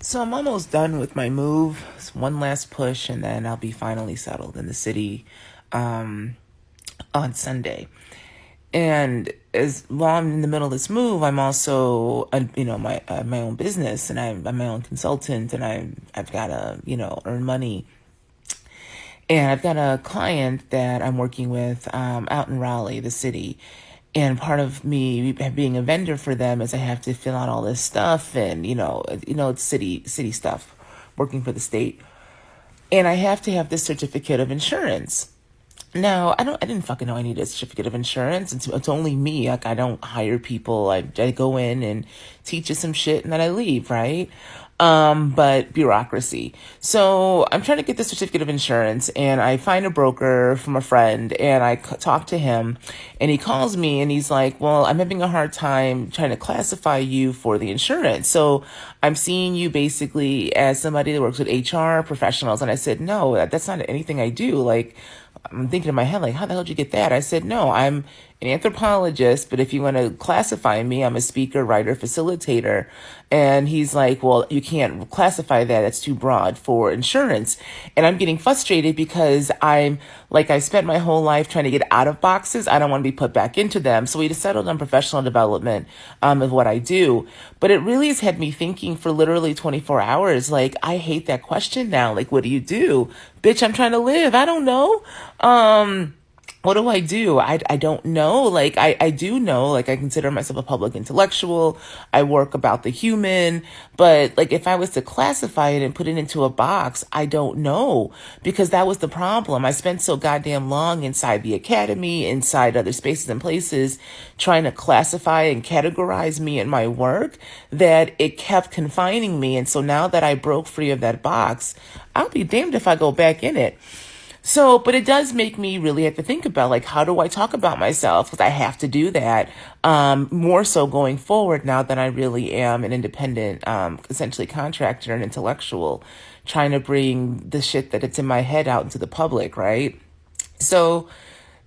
So I'm almost done with my move. It's one last push, and then I'll be finally settled in the city on Sunday. And as while I'm in the middle of this move, I'm also, my own business, and I'm my own consultant, and I've got to, earn money. And I've got a client that I'm working with out in Raleigh, the city. And part of me being a vendor for them is I have to fill out all this stuff, and it's city stuff, working for the state. And I have to have this certificate of insurance. Now, I didn't fucking know I needed a certificate of insurance. It's only me. Like, I don't hire people. I go in and teach you some shit and then I leave, right? But bureaucracy. So I'm trying to get the certificate of insurance, and I find a broker from a friend, and I talk to him, and he calls me and he's like, well, I'm having a hard time trying to classify you for the insurance. So I'm seeing you basically as somebody that works with HR professionals. And I said, no, that's not anything I do. Like, I'm thinking in my head, like, how the hell did you get that? I said, no, I'm an anthropologist, but if you want to classify me, I'm a speaker, writer, facilitator. And he's like, well, you can't classify that. It's too broad for insurance. And I'm getting frustrated because I spent my whole life trying to get out of boxes. I don't want to be put back into them. So we settled on professional development of what I do. But it really has had me thinking for literally 24 hours. Like, I hate that question now. Like, what do you do? Bitch, I'm trying to live. I don't know. What do I do? I don't know. Like, I do know, like, I consider myself a public intellectual. I work about the human, but like, if I was to classify it and put it into a box, I don't know, because that was the problem. I spent so goddamn long inside the academy, inside other spaces and places, trying to classify and categorize me and my work, that it kept confining me. And so now that I broke free of that box, I'll be damned if I go back in it. So, but it does make me really have to think about, like, how do I talk about myself? Because I have to do that more so going forward now that I really am an independent, essentially contractor and intellectual, trying to bring the shit that it's in my head out into the public, right? So,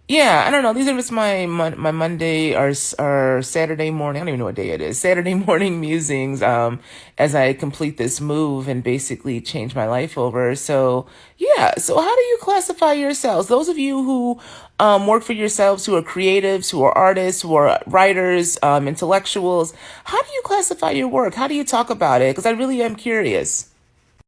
yeah, I don't know. These are just my Monday or Saturday morning. I don't even know what day it is. Saturday morning musings as I complete this move and basically change my life over. So, yeah. So how do you classify yourselves? Those of you who work for yourselves, who are creatives, who are artists, who are writers, intellectuals, how do you classify your work? How do you talk about it? Because I really am curious.